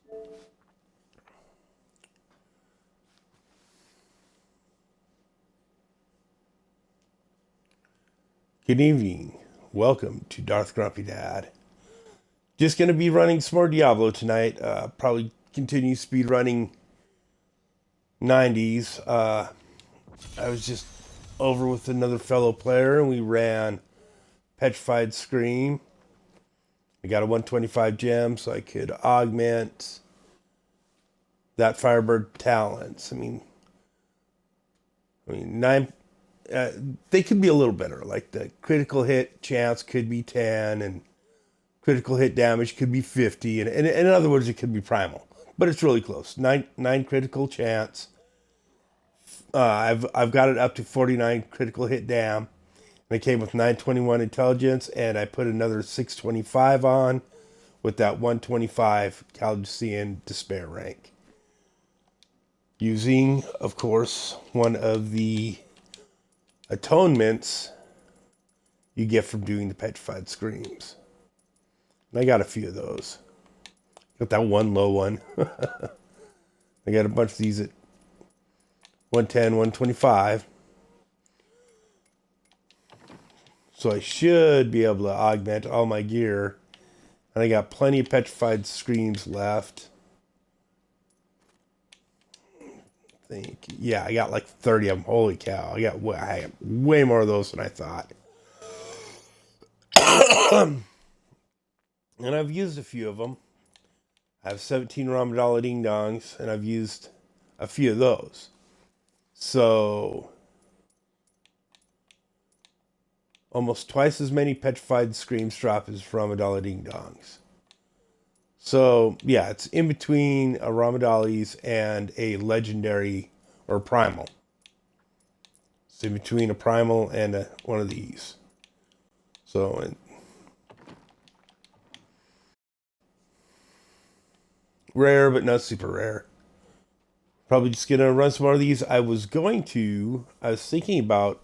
Good evening. Welcome to Darth Grumpy Dad. Just going to be running some more Diablo tonight. Probably continue speed running 90s. I was just over with another fellow player and we ran Petrified Scream. I got a 125 gem so I could augment that Firebird talents. Nine. They could be a little better. Like the critical hit chance could be 10, and critical hit damage could be 50, and in other words, it could be primal. But it's really close. Nine critical chance. I've got it up to 49 critical hit dam. And it came with 921 intelligence, and I put another 625 on with that 125 Chaldean Despair rank. Using, of course, one of the atonements you get from doing the Petrified Screams. And I got a few of those. Got that one low one. I got a bunch of these at 110, 125. So I should be able to augment all my gear. And I got plenty of Petrified Screams left. I got like 30 of them. Holy cow. I got way more of those than I thought. And I've used a few of them. I have 17 Ramadala Ding Dongs, and I've used a few of those. So, almost twice as many Petrified Screams drop as Ramadala Ding Dongs. So, yeah, it's in between a Ramadali's and a legendary or primal. It's in between a primal and one of these. So, rare, but not super rare. Probably just going to run some more of these. I was thinking about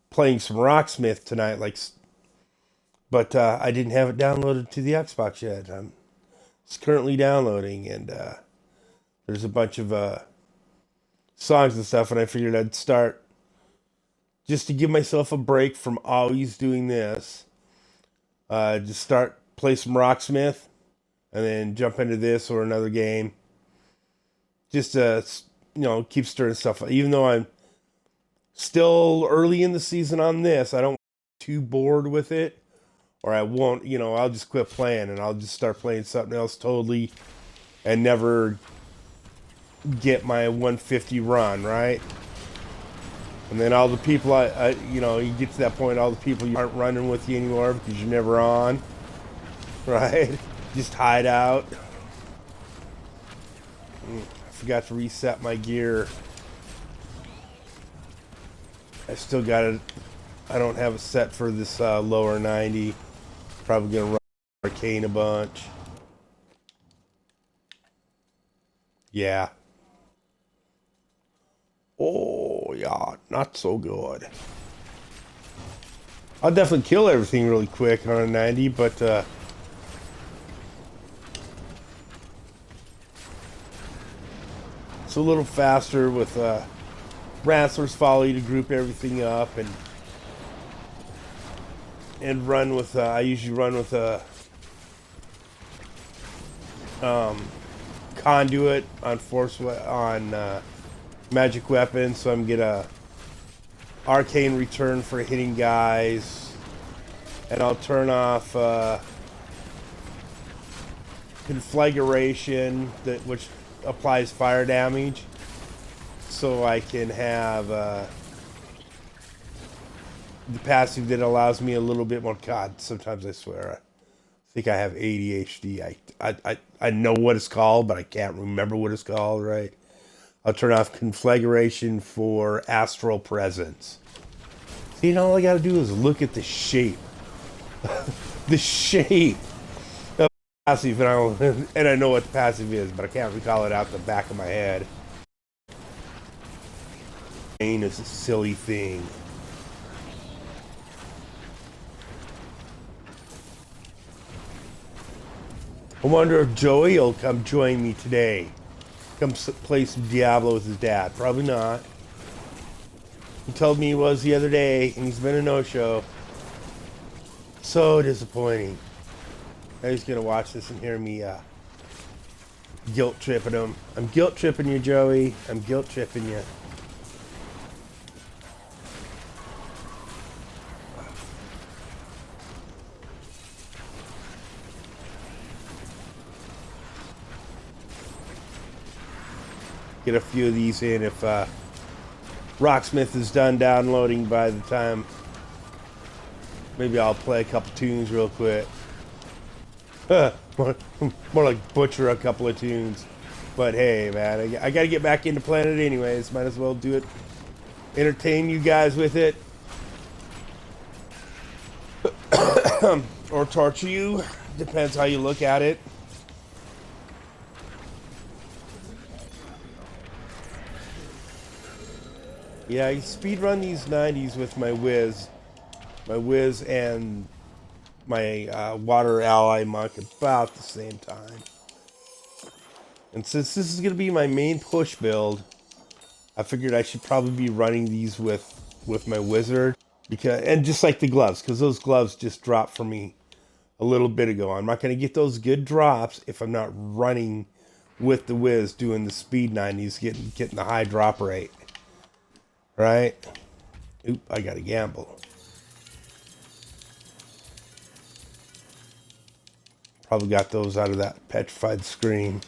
playing some Rocksmith tonight, but I didn't have it downloaded to the Xbox yet. It's currently downloading, and there's a bunch of songs and stuff, and I figured I'd start just to give myself a break from always doing this. Just play some Rocksmith, and then jump into this or another game. Just to, keep stirring stuff up. Even though I'm still early in the season on this, I don't get too bored with it. Or I won't, I'll just quit playing and I'll just start playing something else totally and never get my 150 run, right? And then all the people, you get to that point, all the people you aren't running with you anymore because you're never on, right? Just hide out. I forgot to reset my gear. I still got it. I don't have a set for this lower 90. Probably gonna run Arcane a bunch. Yeah. Oh yeah, not so good. I'll definitely kill everything really quick on a 90, but it's a little faster with Ransler's Folly to group everything up and run with, I usually run with a conduit on magic weapon, so I'm get a arcane return for hitting guys, and I'll turn off conflagration which applies fire damage, so I can have the passive that allows me a little bit more. God, sometimes I swear I think I have ADHD. I know what it's called, but I can't remember what it's called, right? I'll turn off conflagration for astral presence. See, all I gotta do is look at the shape. The shape of the passive, and I know what the passive is, but I can't recall it out the back of my head. Pain is a silly thing. I wonder if Joey will come join me today. Come play some Diablo with his dad. Probably not. He told me he was the other day, and he's been a no-show. So disappointing. Now he's gonna watch this and hear me guilt tripping him. I'm guilt tripping you, Joey. I'm guilt tripping you. Get a few of these in if Rocksmith is done downloading by the time. Maybe I'll play a couple tunes real quick. More like butcher a couple of tunes. But hey, man, I gotta get back into playing it anyways. Might as well do it. Entertain you guys with it. Or torture you. Depends how you look at it. Yeah, I speedrun these 90s with my Wiz. My Wiz and my Water Ally Monk about the same time. And since this is going to be my main push build, I figured I should probably be running these with my Wizard. And just like the gloves, because those gloves just dropped for me a little bit ago. I'm not going to get those good drops if I'm not running with the Wiz doing the speed 90s, getting the high drop rate. Right? Oop, I gotta gamble. Probably got those out of that petrified screen.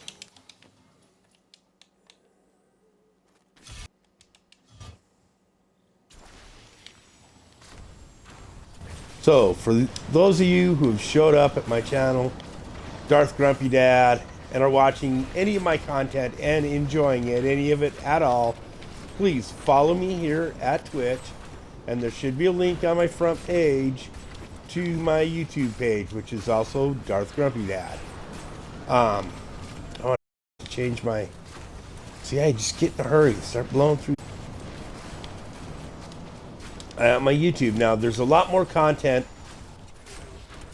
So, for those of you who have showed up at my channel, Darth Grumpy Dad, and are watching any of my content and enjoying it, any of it at all, please follow me here at Twitch, and there should be a link on my front page to my YouTube page, which is also Darth Grumpy Dad. I want to change my... See, I just get in a hurry, start blowing through my YouTube. Now, there's a lot more content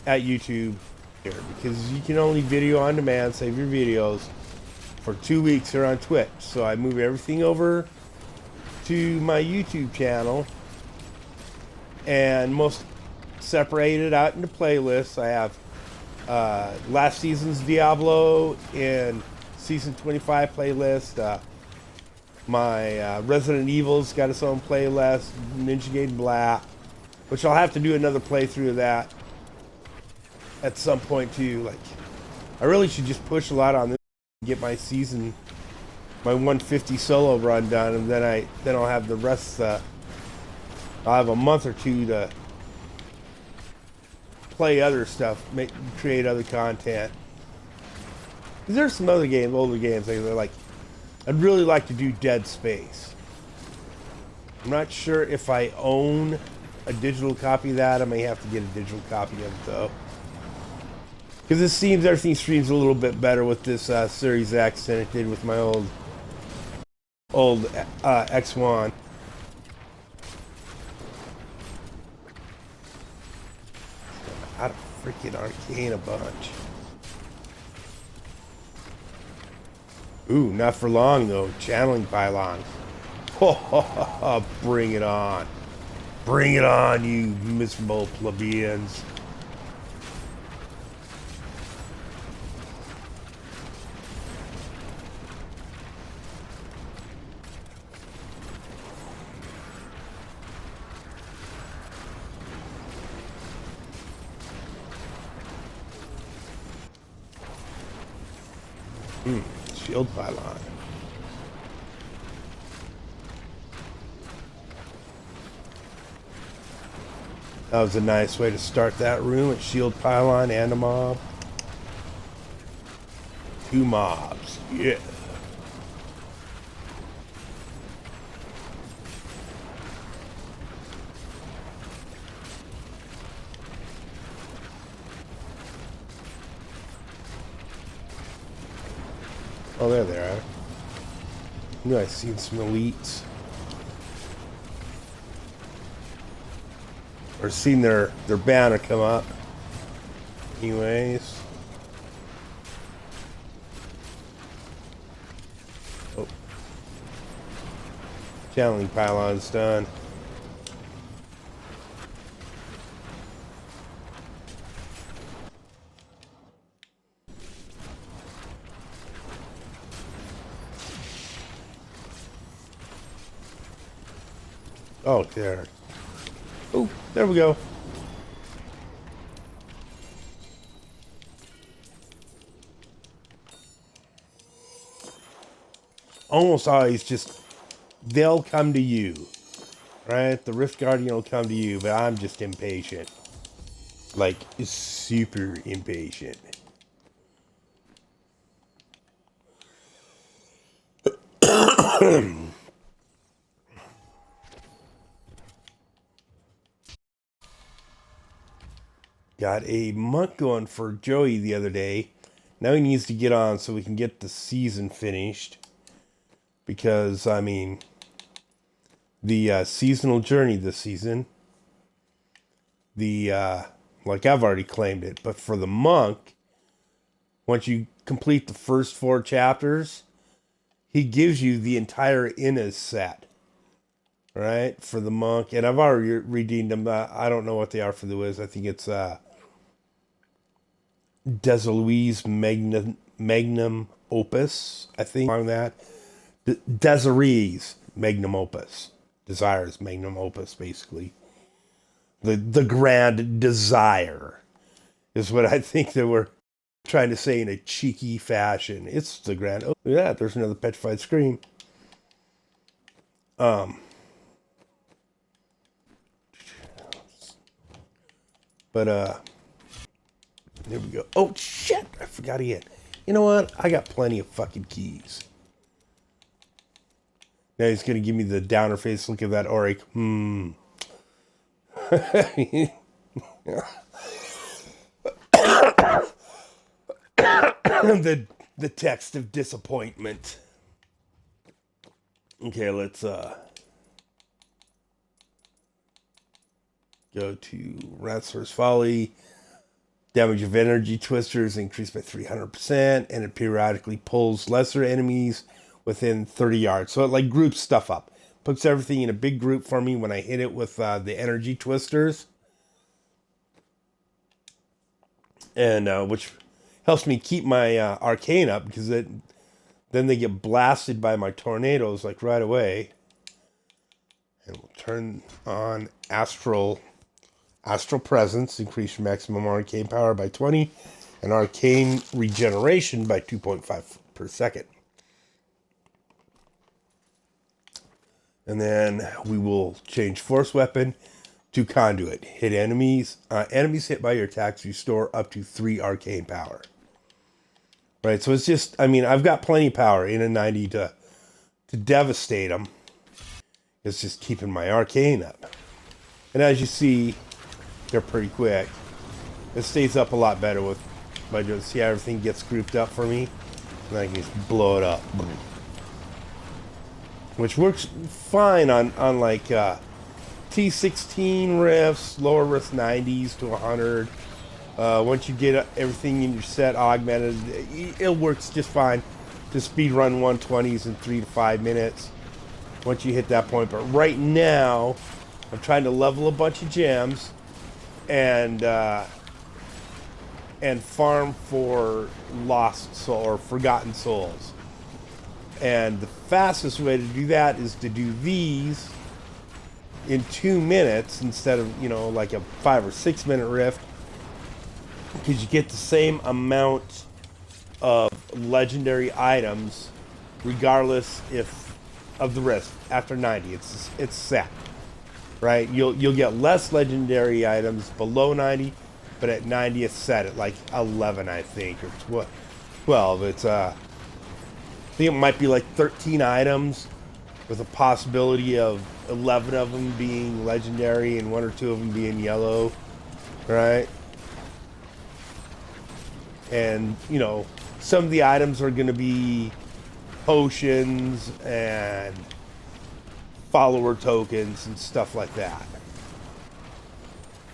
at YouTube here, because you can only video on demand, save your videos, for 2 weeks here on Twitch. So I move everything over to my YouTube channel, and most separated out into playlists. I have last season's Diablo in season 25 playlist. My Resident Evil's got its own playlist. Ninja Gaiden Black, which I'll have to do another playthrough of that at some point too. Like, I really should just push a lot on this and get my season, my 150 solo run done, and then I'll have the rest. I'll have a month or two to play other stuff, create other content. There's some other games, older games, like I'd really like to do Dead Space. I'm not sure if I own a digital copy of that. I may have to get a digital copy of it though, because it seems everything streams a little bit better with this Series X than it did with my old X1. Out of freaking arcane a bunch. Ooh, not for long though. Channeling pylons. Bring it on. Bring it on, you miserable plebeians. Shield pylon. That was a nice way to start that room. A shield pylon and a mob. 2 mobs. Yeah. Oh, there they are. I knew I'd seen some elites. Or seen their banner come up. Anyways. Oh, channeling pylon's done. Oh, there. Oh, there we go. Almost always just, they'll come to you, right? The Rift Guardian will come to you, but I'm just impatient. Like, super impatient. Got a monk going for Joey the other day. Now he needs to get on so we can get the season finished. Because, I mean, the seasonal journey this season, like I've already claimed it, but for the monk, once you complete the first 4 chapters, he gives you the entire Inna's set, right? For the monk, and I've already redeemed them. I don't know what they are for the Wiz. I think it's Desilui's Magnum Opus, I think, on that. Desiree's Magnum Opus. Desire's Magnum Opus, basically. The Grand Desire is what I think they were trying to say in a cheeky fashion. It's the Grand... Oh, look at that. There's another petrified scream. But, there we go. Oh, shit! I forgot he had... You know what? I got plenty of fucking keys. Now he's going to give me the downer face look at that Auric. the text of disappointment. Okay, let's go to Ransler's Folly. Damage of energy twisters increased by 300%, and it periodically pulls lesser enemies within 30 yards. So it like groups stuff up. Puts everything in a big group for me when I hit it with the energy twisters. And which helps me keep my arcane up, because then they get blasted by my tornadoes like right away. And we'll turn on Astral Presence, increase your maximum arcane power by 20, and arcane regeneration by 2.5 per second. And then we will change Force Weapon to Conduit. Hit enemies. Enemies hit by your attacks restore up to 3 arcane power. Right, so it's just, I mean, I've got plenty of power in a 90 to devastate them. It's just keeping my arcane up. And as you see, they're pretty quick. It stays up a lot better with, by just see how everything gets grouped up for me. And I can just blow it up. Which works fine on like T16 rifts, lower rift 90s to 100. Once you get everything in your set augmented, it works just fine to speed run 120s in 3 to 5 minutes once you hit that point. But right now, I'm trying to level a bunch of gems and farm for lost soul or forgotten souls. And the fastest way to do that is to do these in 2 minutes instead of, you know, like a 5 or 6 minute rift, because you get the same amount of legendary items regardless of the rift after 90. It's set, right? You'll get less legendary items below 90, but at 90 it's set at like 11, I think, or 12. It's I think it might be like 13 items with a possibility of 11 of them being legendary and 1 or 2 of them being yellow, right? And, you know, some of the items are going to be potions and follower tokens and stuff like that.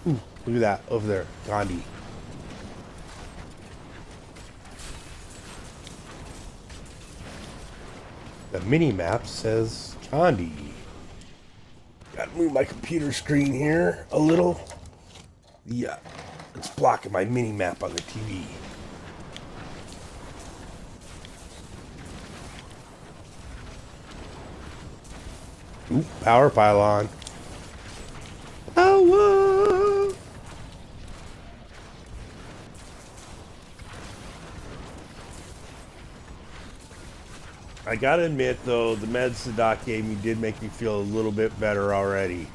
Ooh, look at that over there, Gandhi. The mini map says Condi. Gotta move my computer screen here a little. Yeah, it's blocking my mini map on the TV. Ooh, power pylon. Power! I gotta admit, though, the meds the doc gave me did make me feel a little bit better already.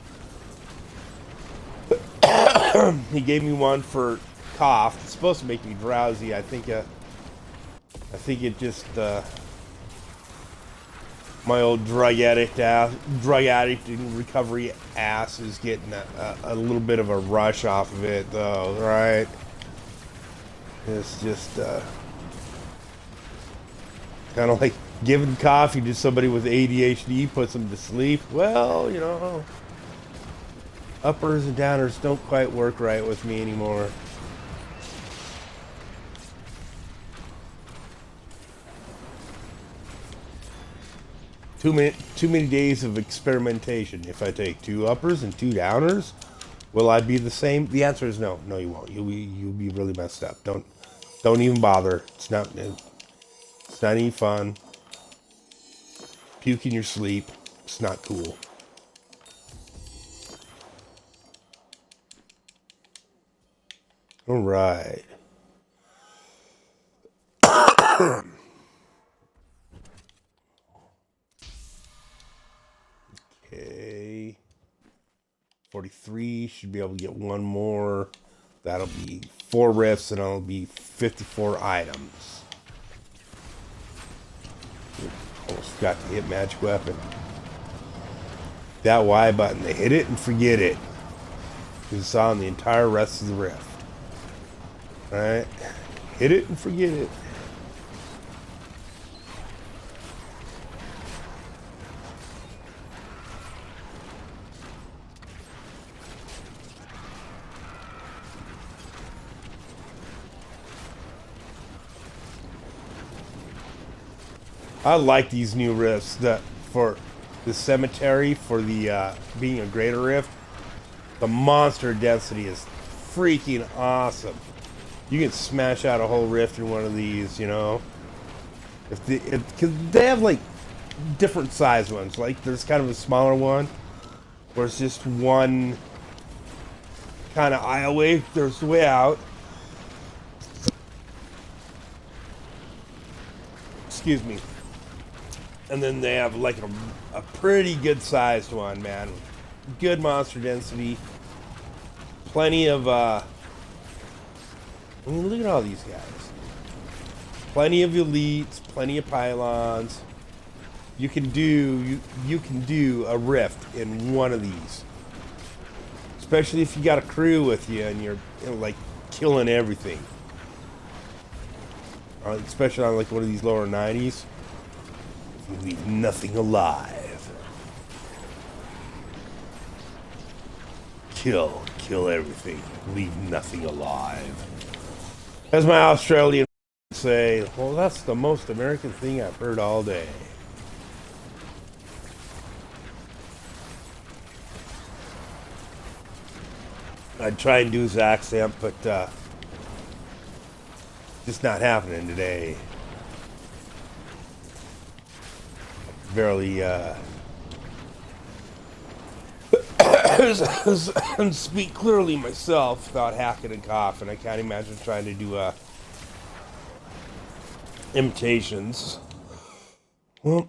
He gave me one for cough. It's supposed to make me drowsy. I think it just my old drug addict and recovery ass is getting a little bit of a rush off of it, though, right? It's just kind of like giving coffee to somebody with ADHD puts them to sleep. Well, you know, uppers and downers don't quite work right with me anymore. Too many days of experimentation. If I take 2 uppers and 2 downers, will I be the same? The answer is no. No, you won't. You'll be really messed up. Don't even bother. It's not any fun. Puke in your sleep. It's not cool. All right. Okay. 43 should be able to get one more. That'll be 4 rifts and it'll be 54 items. Almost forgot to hit magic weapon. That Y button, they hit it and forget it. It's on the entire rest of the rift. Alright? Hit it and forget it. I like these new rifts that for the cemetery, for the being a greater rift. The monster density is freaking awesome. You can smash out a whole rift in one of these, you know. Because they have like different size ones. Like there's kind of a smaller one where it's just one kind of aisleway. There's the way out. Excuse me. And then they have like a pretty good sized one, man. Good monster density. Plenty of I mean, look at all these guys. Plenty of elites, plenty of pylons. You can do a rift in one of these. Especially if you got a crew with you and you're, you know, like killing everything. Especially on like one of these lower 90s. You leave nothing alive. Kill everything. Leave nothing alive. As my Australian say, well, that's the most American thing I've heard all day. I'd try and do his accent, but just not happening today. Barely speak clearly myself without hacking and coughing. I can't imagine trying to do imitations. Well,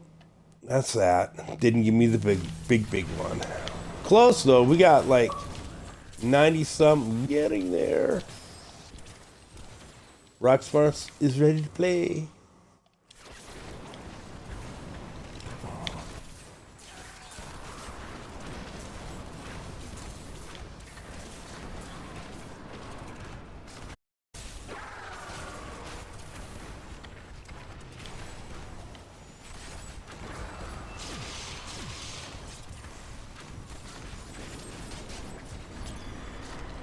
that's that. Didn't give me the big one. Close though. We got like 90 something getting there. Rocksmart is ready to play.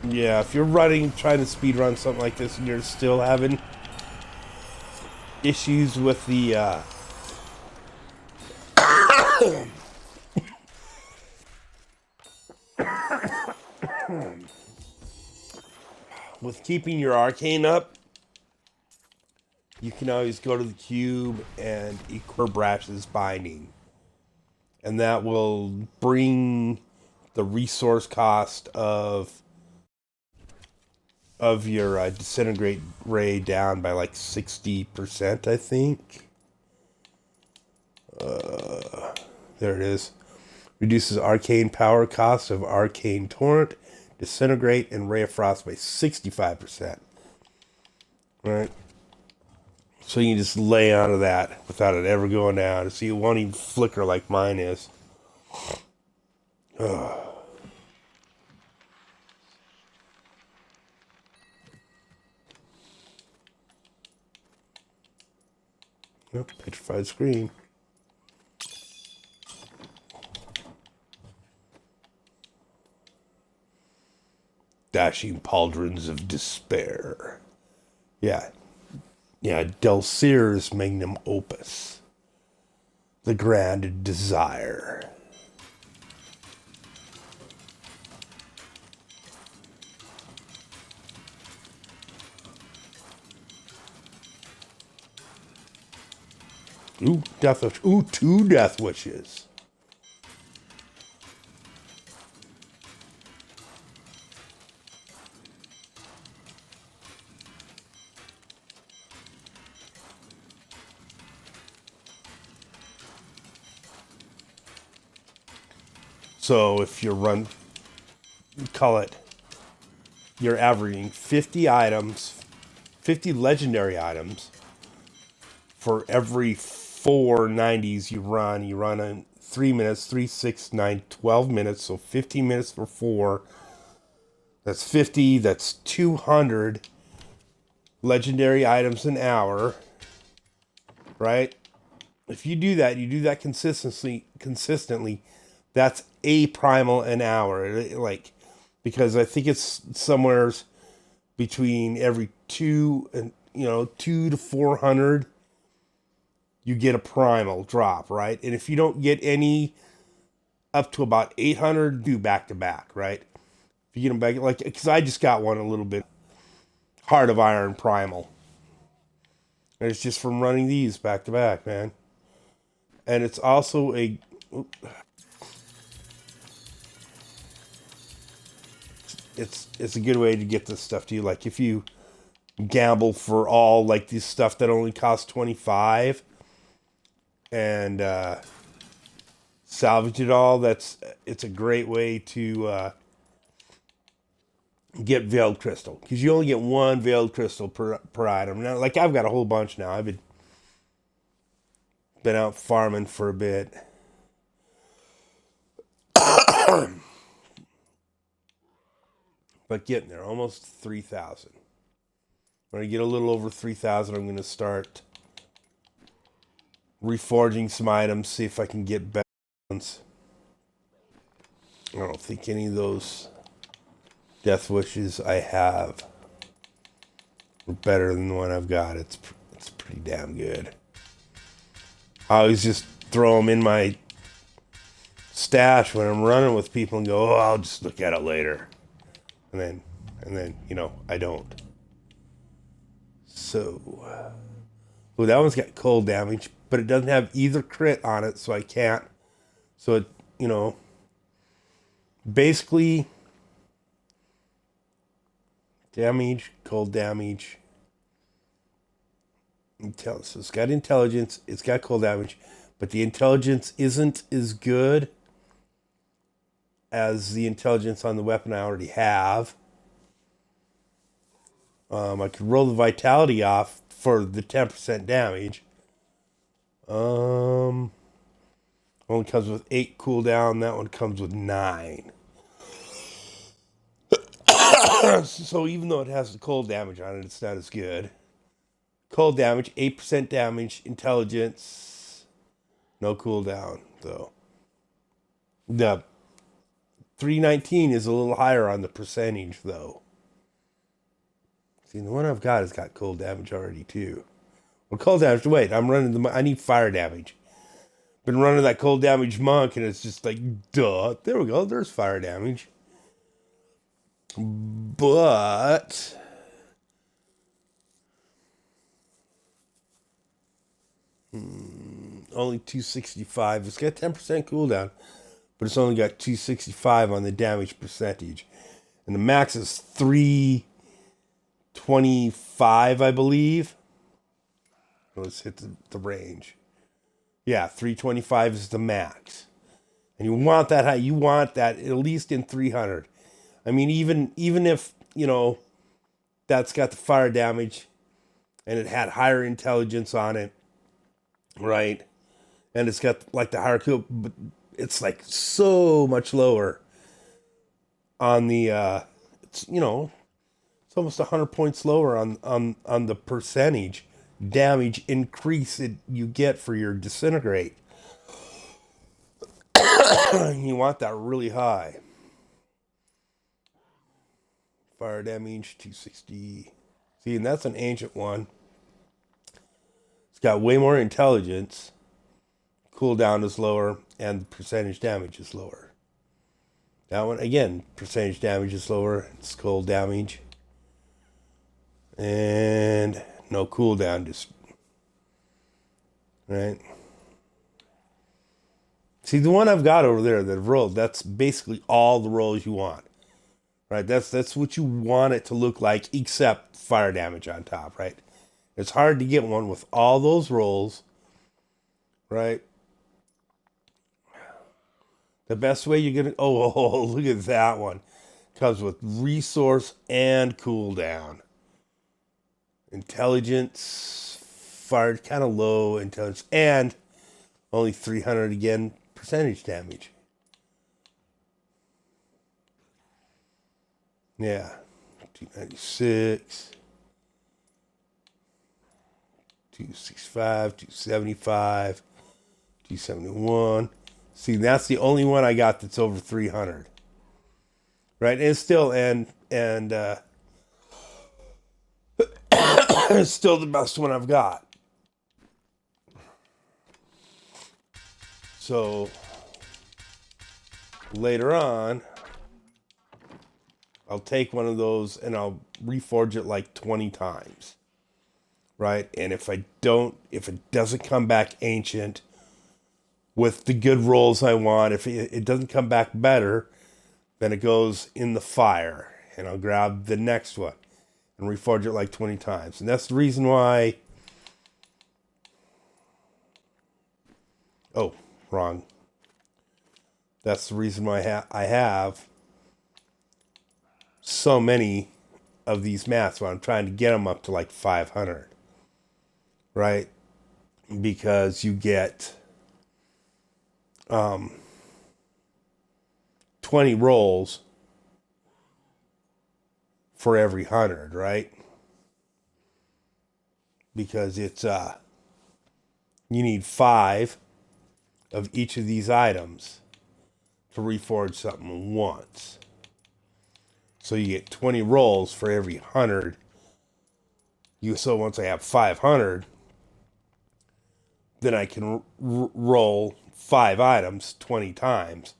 Yeah, if you're trying to speed run something like this and you're still having issues with the With keeping your arcane up, you can always go to the cube and equip Brash's binding. And that will bring the resource cost of your disintegrate ray down by like 60%, I think. There it is. Reduces arcane power cost of arcane torrent, disintegrate, and ray of frost by 65%. Right? So you can just lay onto that without it ever going down. So you won't even flicker like mine is. Ugh. Nope, petrified screen. Dashing pauldrons of despair. Yeah. Yeah, Delcir's magnum opus. The grand desire. Ooh, death wish. Ooh, 2 death wishes. So if you run, call it, you're averaging 50 items, 50 legendary items for every 4 90s you run. You run in 3 minutes, 3, 6, 9, 12 minutes. So 15 minutes for 4. That's 50. That's 200 legendary items an hour. Right? If you do that consistently, that's a primal an hour. Like, because I think it's somewhere between every 2 to 400, you get a primal drop, right? And if you don't get any up to about 800, do back to back, right? If you get them back, like, because I just got one a little bit, Heart of Iron primal. And it's just from running these back to back, man. And it's also it's a good way to get this stuff to you. Like, if you gamble for all like this stuff that only costs 25 and salvage it all, it's a great way to get veiled crystal, because you only get 1 veiled crystal per item. Now, like, I've got a whole bunch now. I've been out farming for a bit. But getting there, almost 3,000. When I get a little over 3,000, I'm going to start reforging some items, see if I can get better ones. I don't think any of those death wishes I have are better than the one I've got. It's pretty damn good. I always just throw them in my stash when I'm running with people and go, oh, I'll just look at it later. And then, I don't. So, well, that one's got cold damage, but it doesn't have either crit on it, so I can't. So it, basically, damage, cold damage. So it's got intelligence, it's got cold damage, but the intelligence isn't as good as the intelligence on the weapon I already have. I could roll the vitality off for the 10% damage. Only comes with 8 cooldown. That one comes with 9. So even though it has the cold damage on it, it's not as good. Cold damage, 8% damage, intelligence, no cooldown, though. The 319 is a little higher on the percentage, though. See, the one I've got has got cold damage already, too. Well, cold damage, wait, I need fire damage. Been running that cold damage monk, and it's just like, duh. There we go. There's fire damage. But only 265. It's got 10% cooldown, but it's only got 265 on the damage percentage. And the max is 325, I believe. Let's hit the range. Yeah, 325 is the max. And you want that high. You want that at least in 300. I mean, even if, that's got the fire damage and it had higher intelligence on it, right? And it's got like the higher kill, but it's like so much lower on the it's almost 100 points lower on the percentage damage increase that you get for your disintegrate. You want that really high. Fire damage 260. See, and that's an ancient one. It's got way more intelligence. Cooldown is lower, and the percentage damage is lower. That one, again, percentage damage is lower. It's cold damage. And no cooldown, just... Right? See, the one I've got over there that I've rolled, that's basically all the rolls you want. Right? That's what you want it to look like, except fire damage on top, right? It's hard to get one with all those rolls, right? The best way you're gonna look at that one. Comes with resource and cooldown. Intelligence, fire kind of low intelligence, and only 300 again percentage damage. Yeah, 296, 265, 275, 271. See, that's the only one I got that's over 300. Right? And it's still, it's still the best one I've got. So, later on, I'll take one of those and I'll reforge it like 20 times. Right? And if it doesn't come back ancient with the good rolls I want, if it doesn't come back better, then it goes in the fire. And I'll grab the next one and reforge it like 20 times. And that's the reason why... Oh, wrong. That's the reason why I have so many of these mats when I'm trying to get them up to like 500. Right? Because you get 20 rolls for every 100, right? Because it's you need 5 of each of these items to reforge something once. So you get 20 rolls for every 100. So once I have 500, then I can roll 5 items 20 times.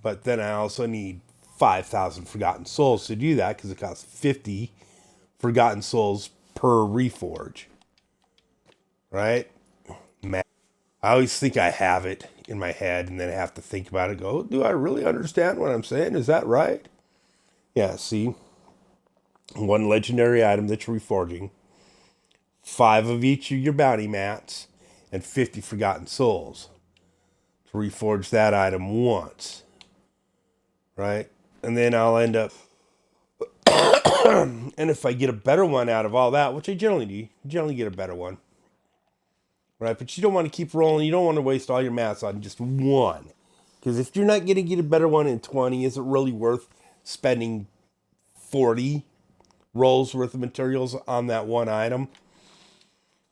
But then I also need 5,000 Forgotten Souls to do that, because it costs 50 Forgotten Souls per reforge. Right? Man, I always think I have it in my head, and then I have to think about it, go, do I really understand what I'm saying? Is that right? Yeah, see? 1 legendary item that you're reforging, 5 of each of your bounty mats, and 50 Forgotten Souls to reforge that item once. Right? And then I'll end up... and if I get a better one out of all that, which I generally do, you generally get a better one. Right? But you don't want to keep rolling. You don't want to waste all your mats on just one. Because if you're not going to get a better one in 20, is it really worth spending 40 rolls worth of materials on that one item?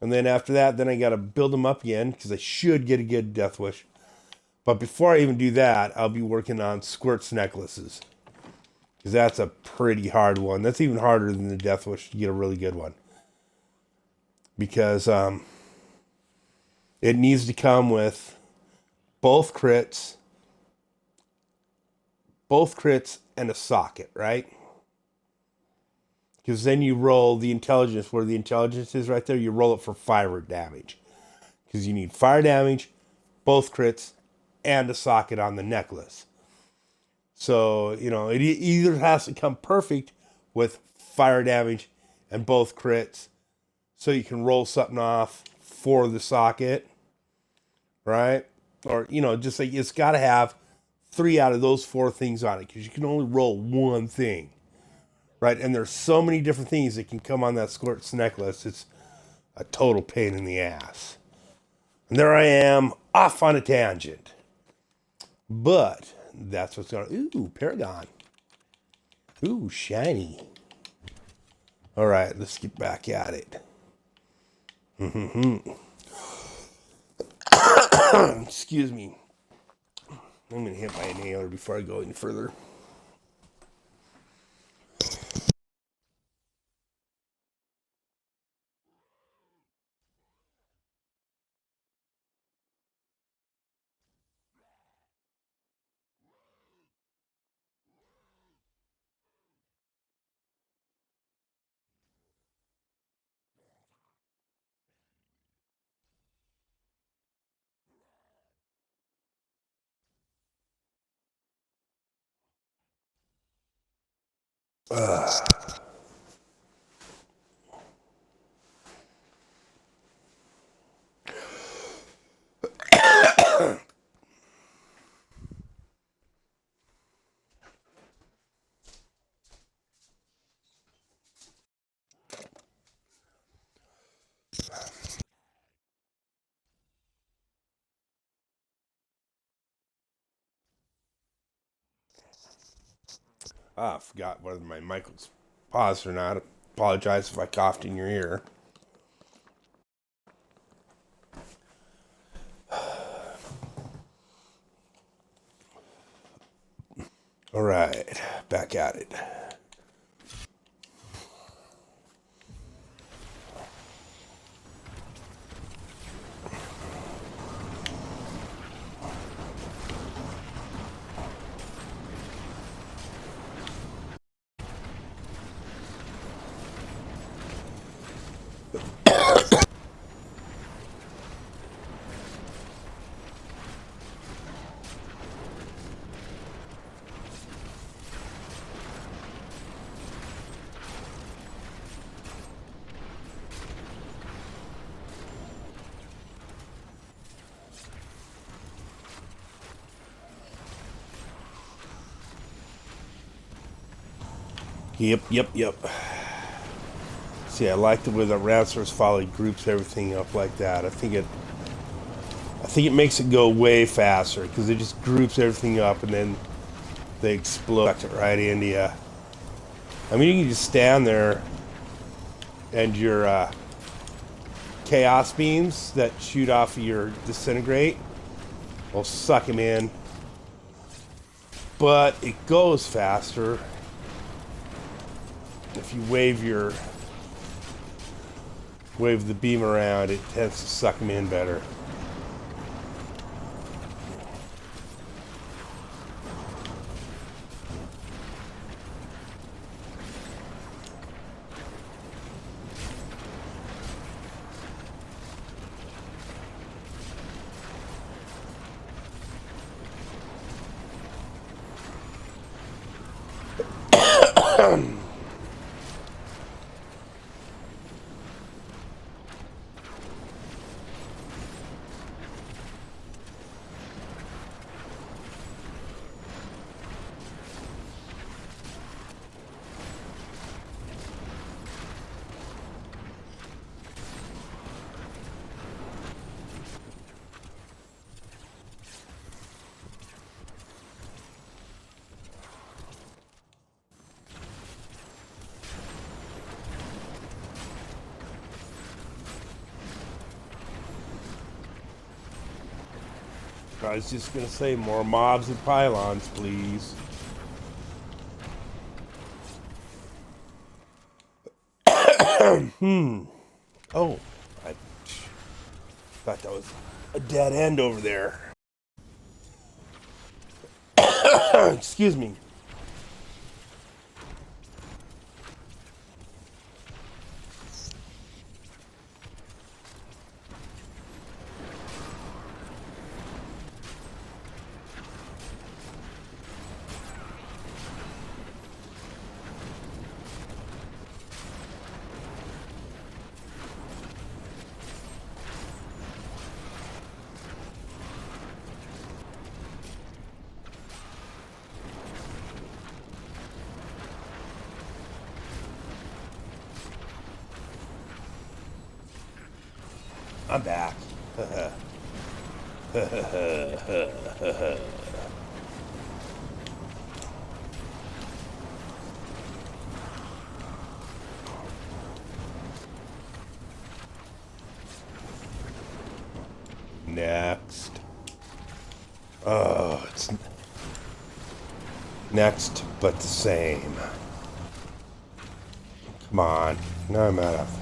And then after that, then I got to build them up again, because I should get a good Death Wish. But before I even do that, I'll be working on Squirt's necklaces. Because that's a pretty hard one. That's even harder than the Death Wish to get a really good one. Because it needs to come with both crits, both crits, and a socket, right? Because then you roll the intelligence where the intelligence is right there. You roll it for fire damage because you need fire damage, both crits, and a socket on the necklace. So it either has to come perfect with fire damage and both crits, so you can roll something off for the socket, right? Or just like it's got to have 3 out of those 4 things on it because you can only roll one thing. Right, and there's so many different things that can come on that Squirt's necklace. It's a total pain in the ass. And there I am, off on a tangent. But that's what's going on. Ooh, Paragon. Ooh, shiny. All right, let's get back at it. Excuse me. I'm going to hit my inhaler before I go any further. I forgot whether my mic was paused or not. I apologize if I coughed in your ear. All right, back at it. Yep. See, I like the way the Rancer's Folly groups everything up like that. I think it makes it go way faster because it just groups everything up and then they explode it right into you. I mean, you can just stand there and your chaos beams that shoot off of your disintegrate will suck him in. But it goes faster if you wave the beam around. It tends to suck him in better. I was just gonna say more mobs and pylons, please. Oh, I thought that was a dead end over there. Excuse me. I'm back. Next. Oh, it's next, but the same. Come on. No, I'm out of.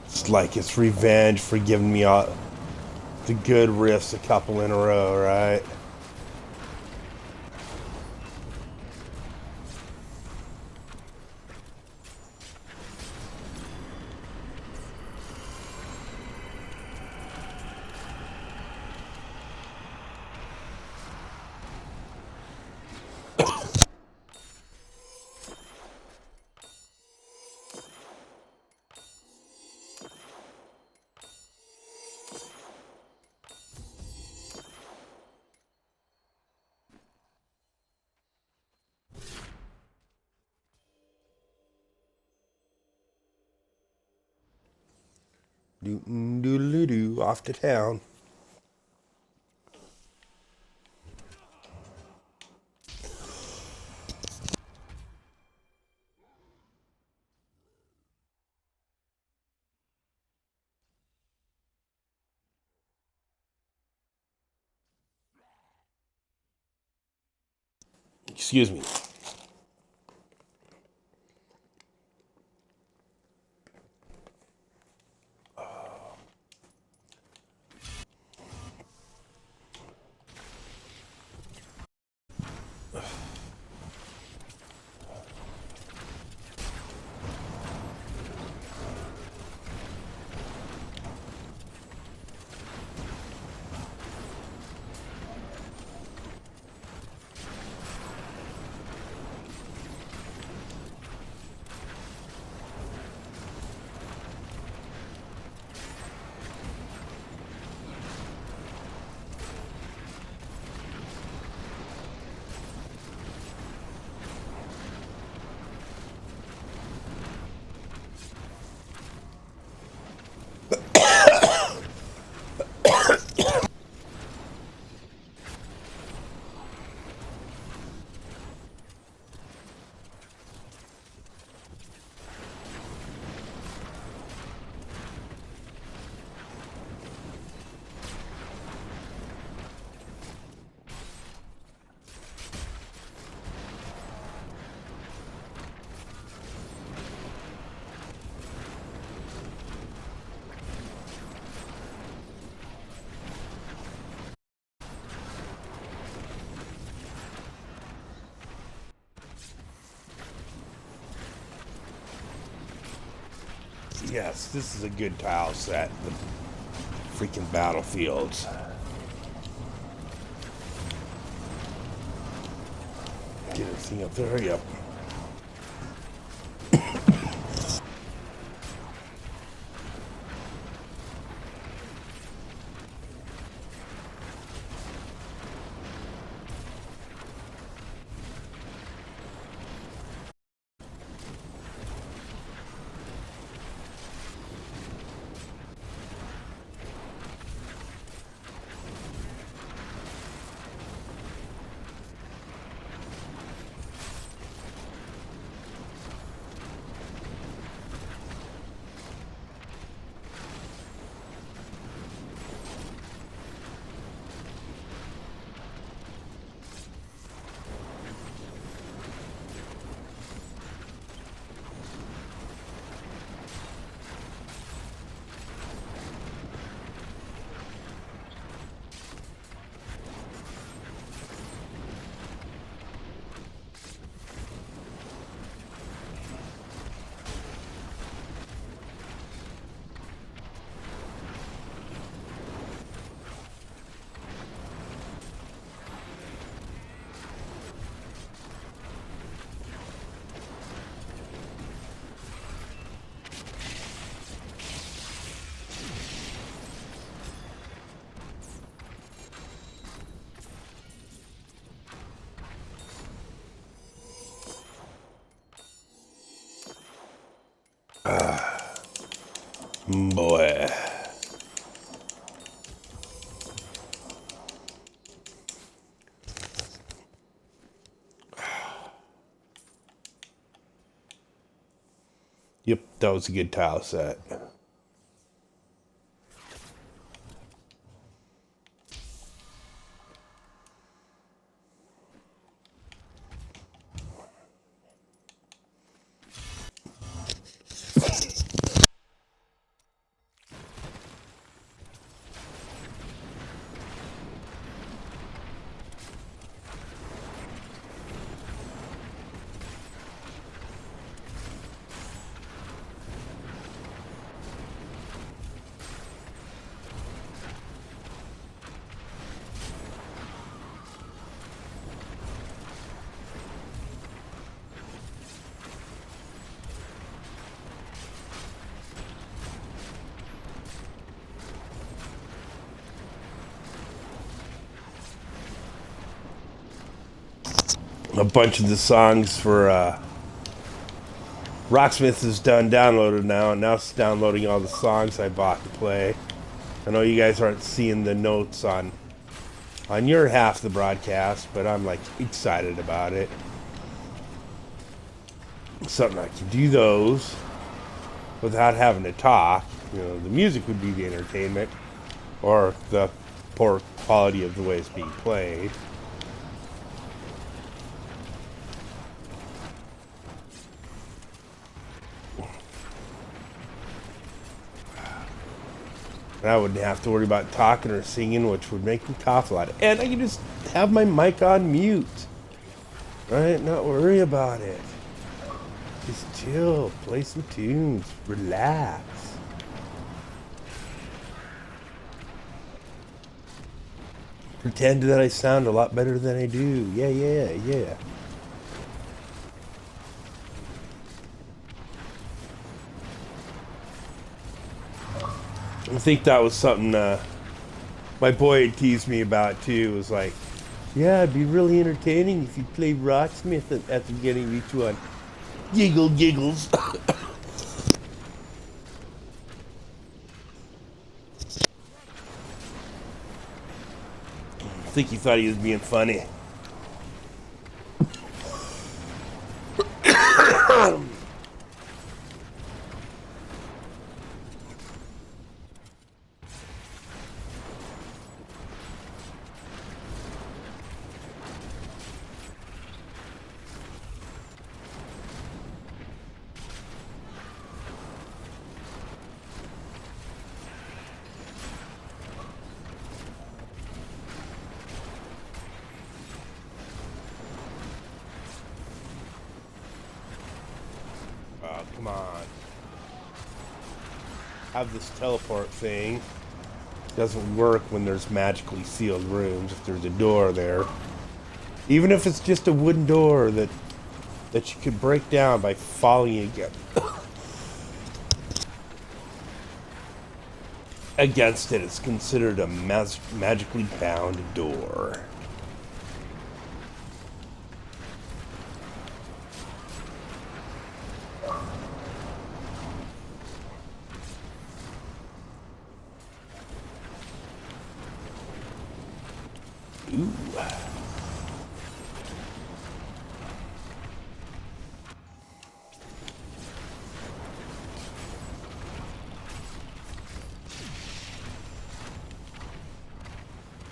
It's like it's revenge for giving me all the good riffs a couple in a row, right? Doodle-doo, off to town. Excuse me. Yes, this is a good tile set. The freaking battlefields. Get everything up there. Hurry up. Boy. Yep, that was a good tile set. A bunch of the songs for Rocksmith is done downloaded now, and now it's downloading all the songs I bought to play. I know you guys aren't seeing the notes on your half of the broadcast, but I'm like excited about it. Something I can do those without having to talk. You know, the music would be the entertainment, or the poor quality of the way it's being played. And I wouldn't have to worry about talking or singing, which would make me cough a lot. And I can just have my mic on mute. Right? Not worry about it. Just chill, play some tunes, relax. Pretend that I sound a lot better than I do. Yeah. I think that was something my boy had teased me about too. It was like, yeah, it'd be really entertaining if you played Rocksmith at the beginning of each one. Giggles. I think he thought he was being funny. Oh, come on. Have this teleport thing. Doesn't work when there's magically sealed rooms. If there's a door there, even if it's just a wooden door that you could break down by falling against it, it's considered a magically bound door. Ooh.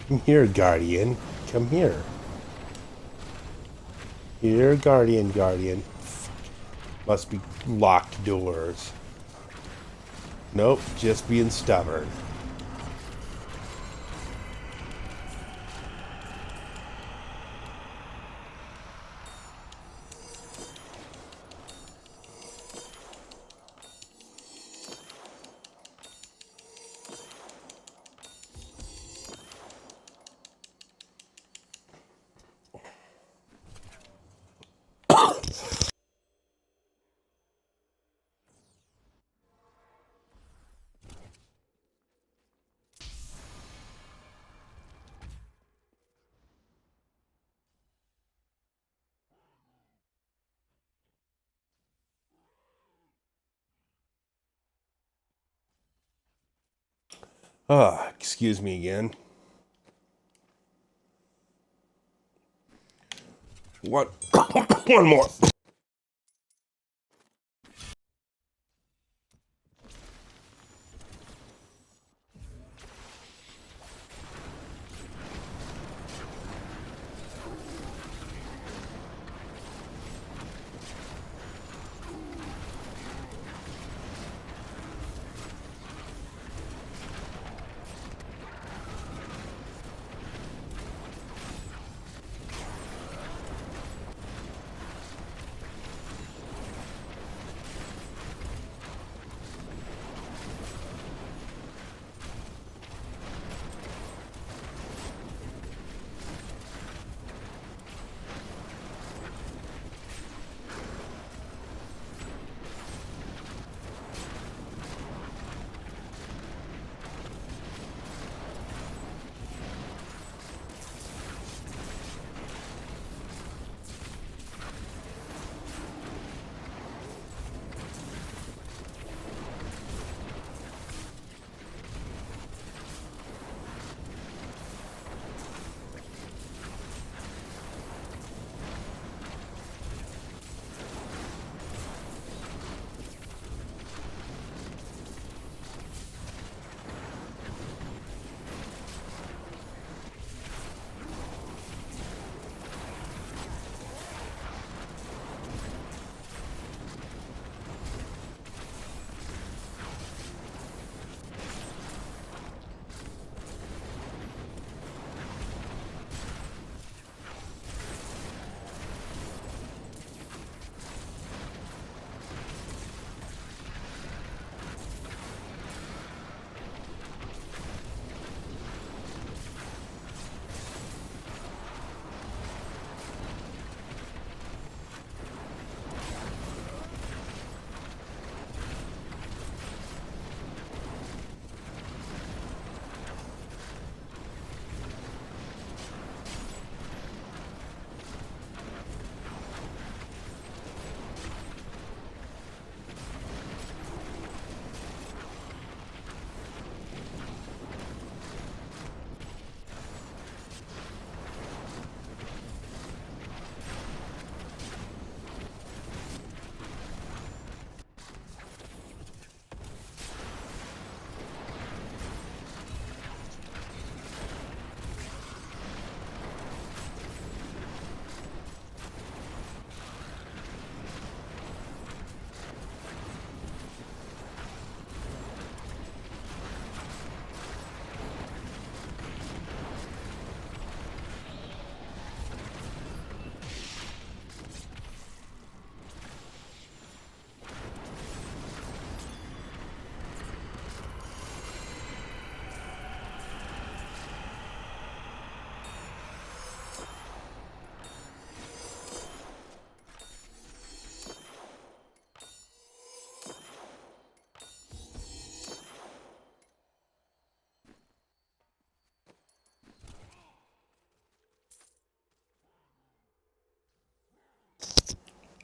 Come here, Guardian. Come here. Here, Guardian. Must be locked doors. Nope, just being stubborn. Excuse me again. What? One more.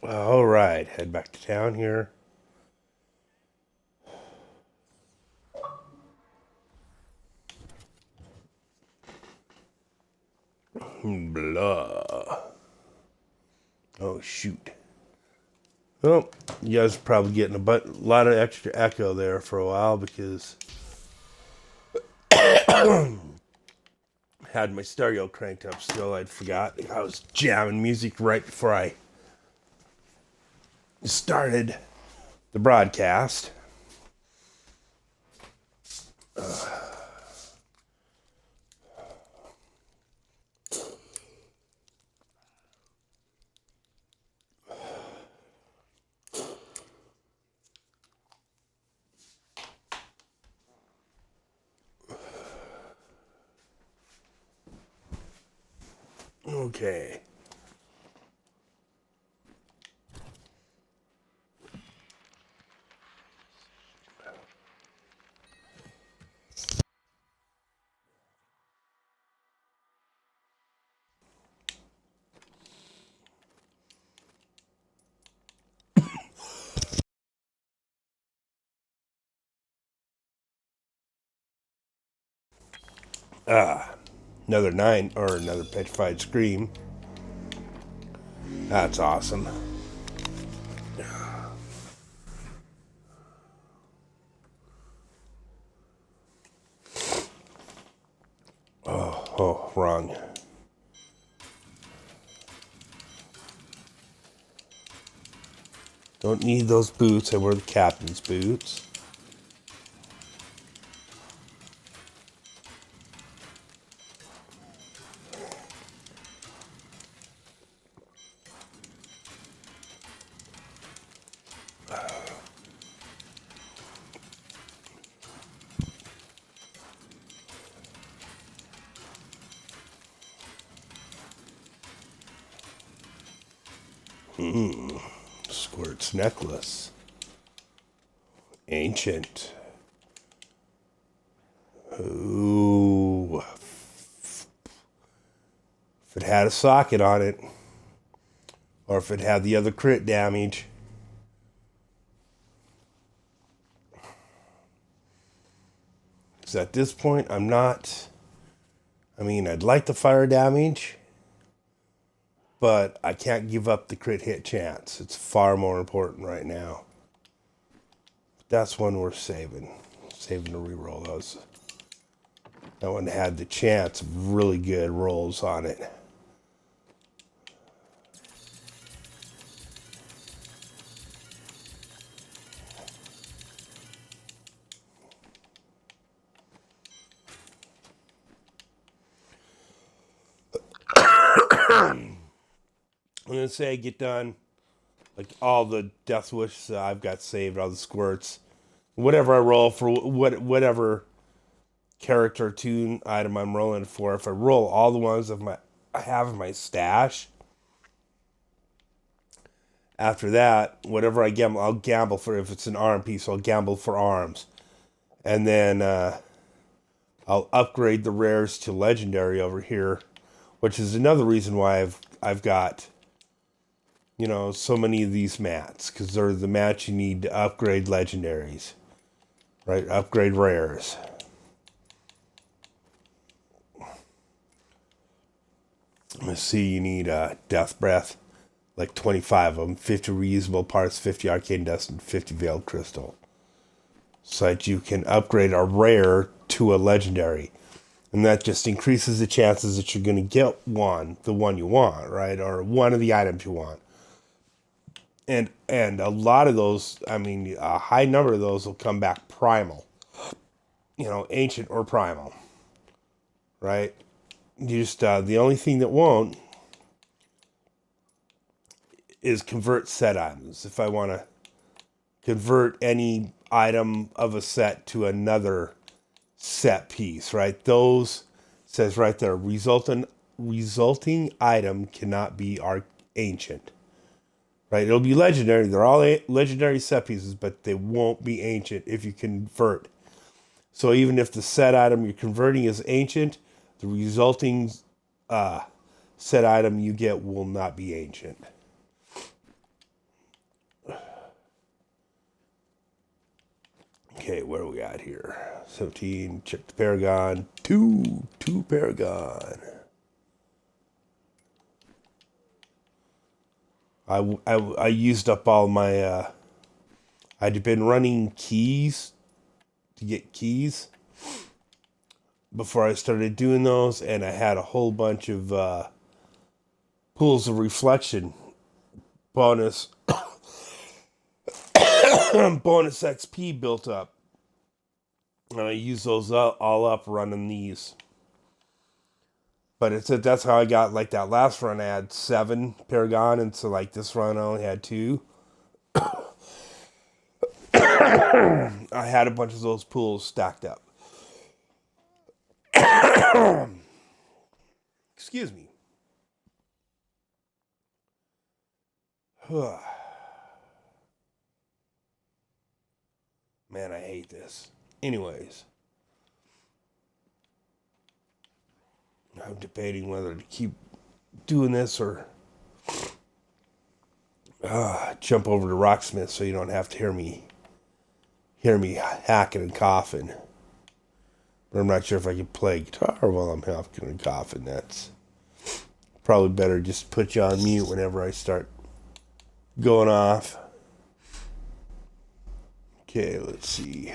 All right, head back to town here. Blah. Oh, shoot. Well, you guys are probably getting a lot of extra echo there for a while because I had my stereo cranked up still. I'd forgot I was jamming music right before I started the broadcast. Okay. Another 9 or another petrified scream. That's awesome. Oh, wrong. Don't need those boots. I wear the captain's boots. Squirt's necklace. Ancient. Ooh. If it had a socket on it, or if it had the other crit damage. Because at this point, I'm not. I mean, I'd like the fire damage, but I can't give up the crit hit chance. It's far more important right now. That's one we're saving. Saving to reroll those. That one had the chance of really good rolls on it. I'm going to say I get done. Like all the death wishes I've got saved, all the squirts. Whatever I roll for, whatever character tune item I'm rolling for, if I roll all the ones I have in my stash, after that, whatever I gamble, I'll gamble for, if it's an arm piece, I'll gamble for arms. And then I'll upgrade the rares to legendary over here, which is another reason why I've got, you know, so many of these mats, because they're the mats you need to upgrade legendaries, right? Upgrade rares. Let's see, you need Death Breath, like 25 of them, 50 reusable parts, 50 arcane dust, and 50 veiled crystal. So that you can upgrade a rare to a legendary. And that just increases the chances that you're going to get the one you want, right? Or one of the items you want. And a lot of those, I mean, a high number of those will come back primal. You know, ancient or primal. Right? You just, the only thing that won't is convert set items. If I want to convert any item of a set to another set piece, right? Those, says right there, resulting item cannot be ancient. Right? It'll be legendary. They're all legendary set pieces, but they won't be ancient if you convert. So even if the set item you're converting is ancient, the resulting set item you get will not be ancient. Okay, where are we at here? 17, check the Paragon. Two Paragon. I used up all my, I'd been running keys to get keys before I started doing those, and I had a whole bunch of pools of reflection bonus bonus XP built up. And I use those all up running these. But that's how I got, like, that last run I had 7 Paragon, and so like this run I only had 2. I had a bunch of those pools stacked up. Excuse me. Man, I hate this. Anyways, I'm debating whether to keep doing this or jump over to Rocksmith so you don't have to hear me hacking and coughing. I'm not sure if I can play guitar while I'm huffing and coughing. That's probably better just put you on mute whenever I start going off. Okay, let's see.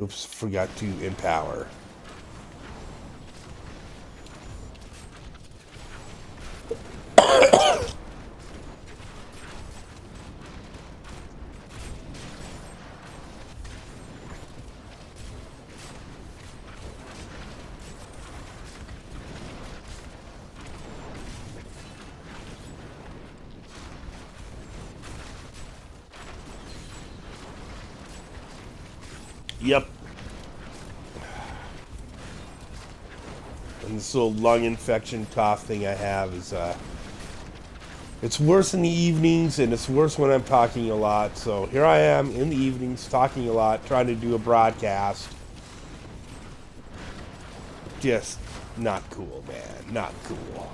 Oops, forgot to empower. Yep. And this little lung infection cough thing I have is, it's worse in the evenings and it's worse when I'm talking a lot. So here I am in the evenings talking a lot, trying to do a broadcast. Just not cool, man. Not cool.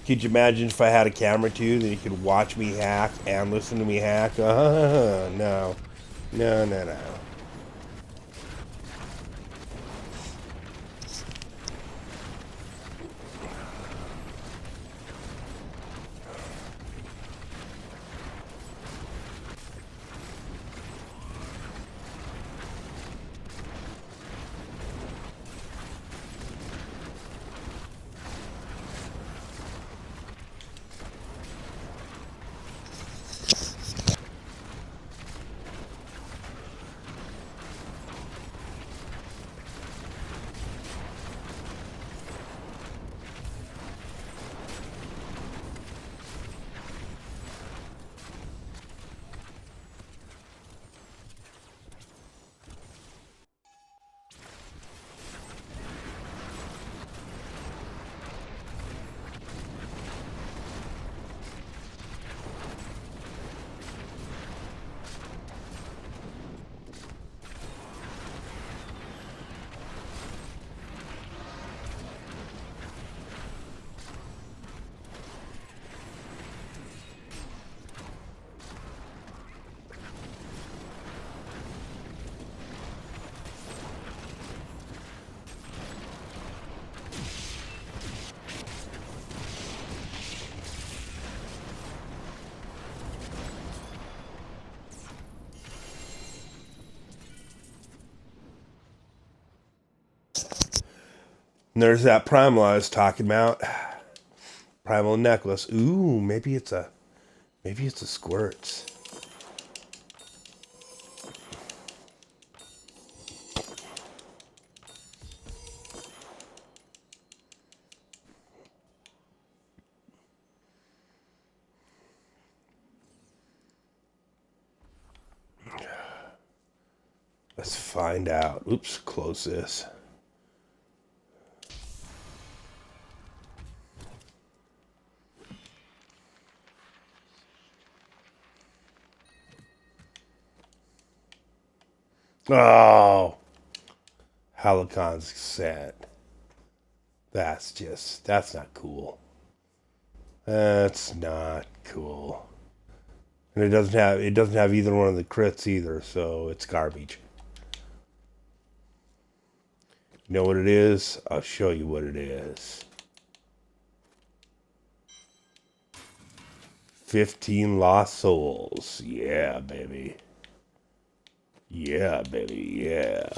Could you imagine if I had a camera too, that you could watch me hack and listen to me hack? No. No, no, no. And there's that primal I was talking about. Primal necklace. Ooh, maybe it's a squirts. Let's find out. Oops, close this. Oh, Halicon's set. That's not cool. That's not cool. And it doesn't have either one of the crits either, so it's garbage. You know what it is? I'll show you what it is. 15 lost souls. Yeah, baby. Yeah, baby. Yeah.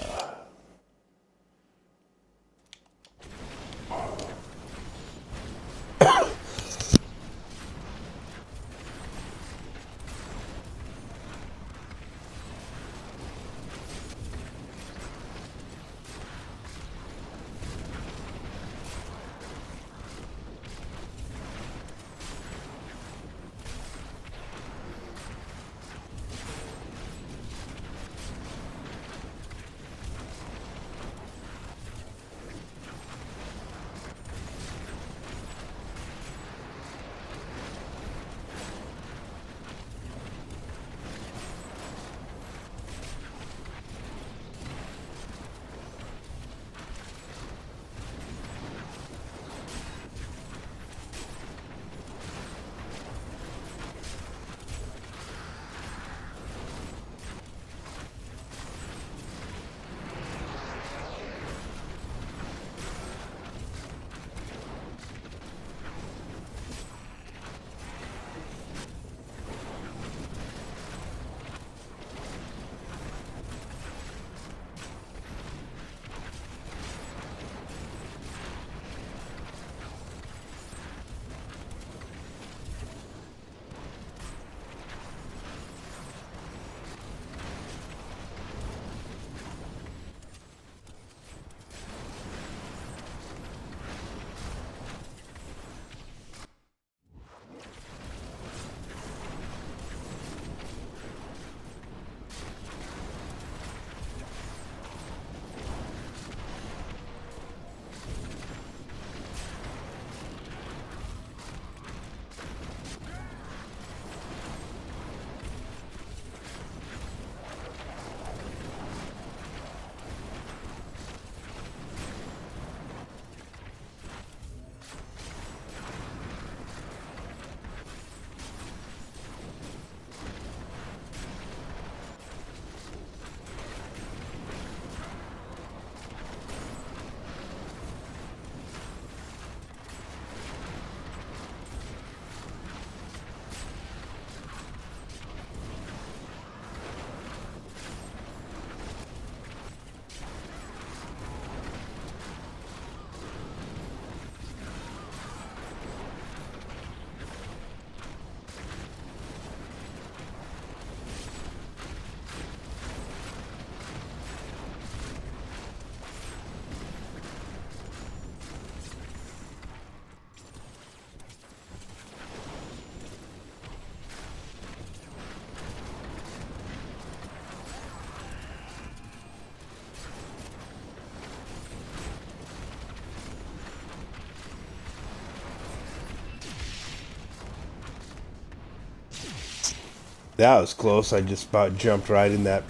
That was close. I just about jumped right in that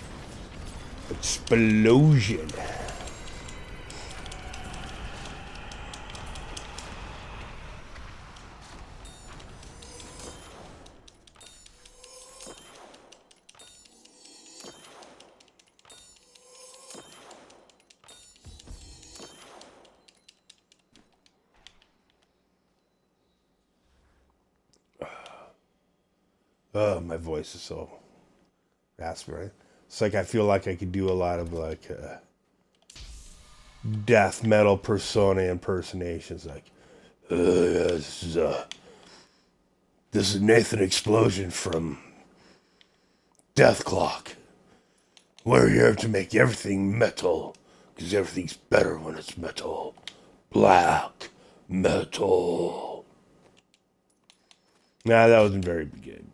explosion. Oh, my voice is so raspy. It's like I feel like I could do a lot of like death metal persona impersonations. Like, yeah, this is Nathan Explosion from Death Clock. We're here to make everything metal, because everything's better when it's metal. Black metal. Nah, that wasn't very good.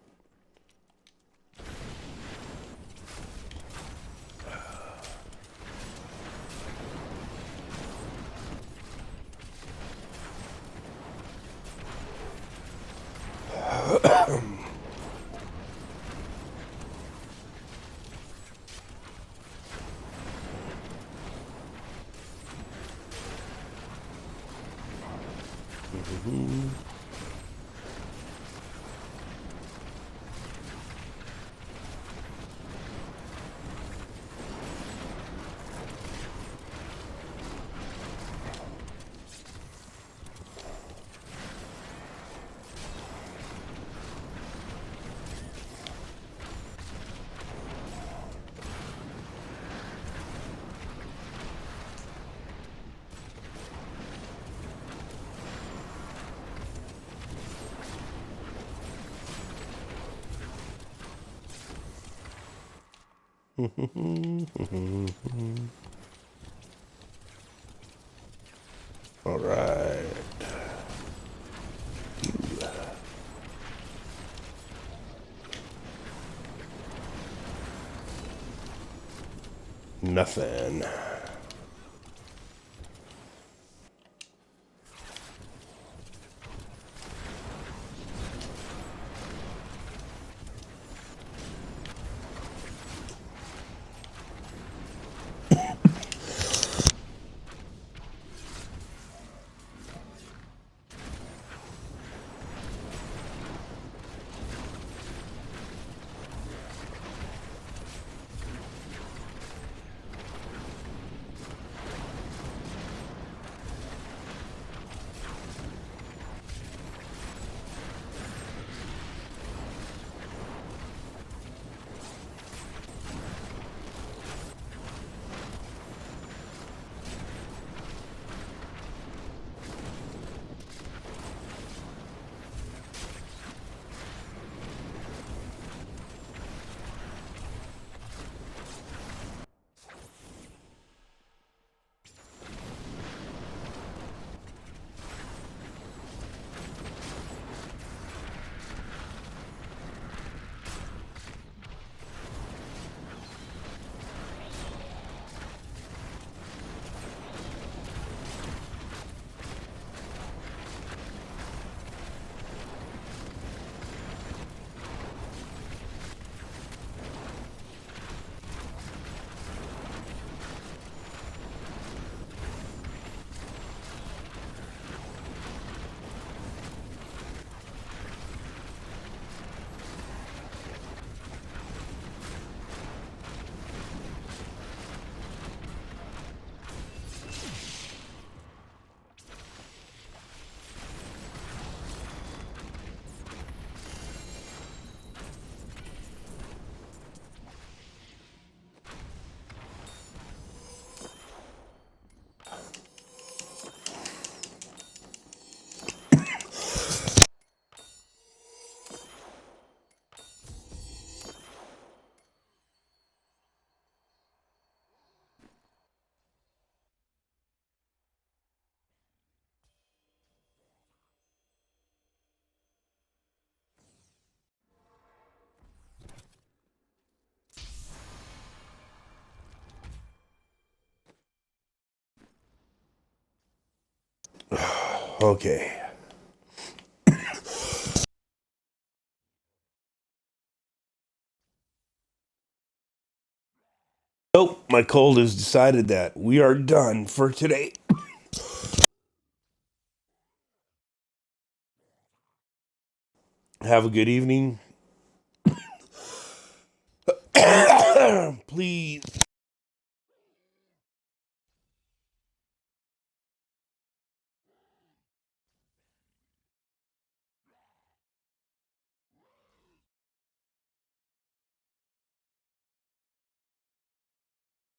All right. Nothing. Okay. Nope, my cold has decided that we are done for today. Have a good evening. Please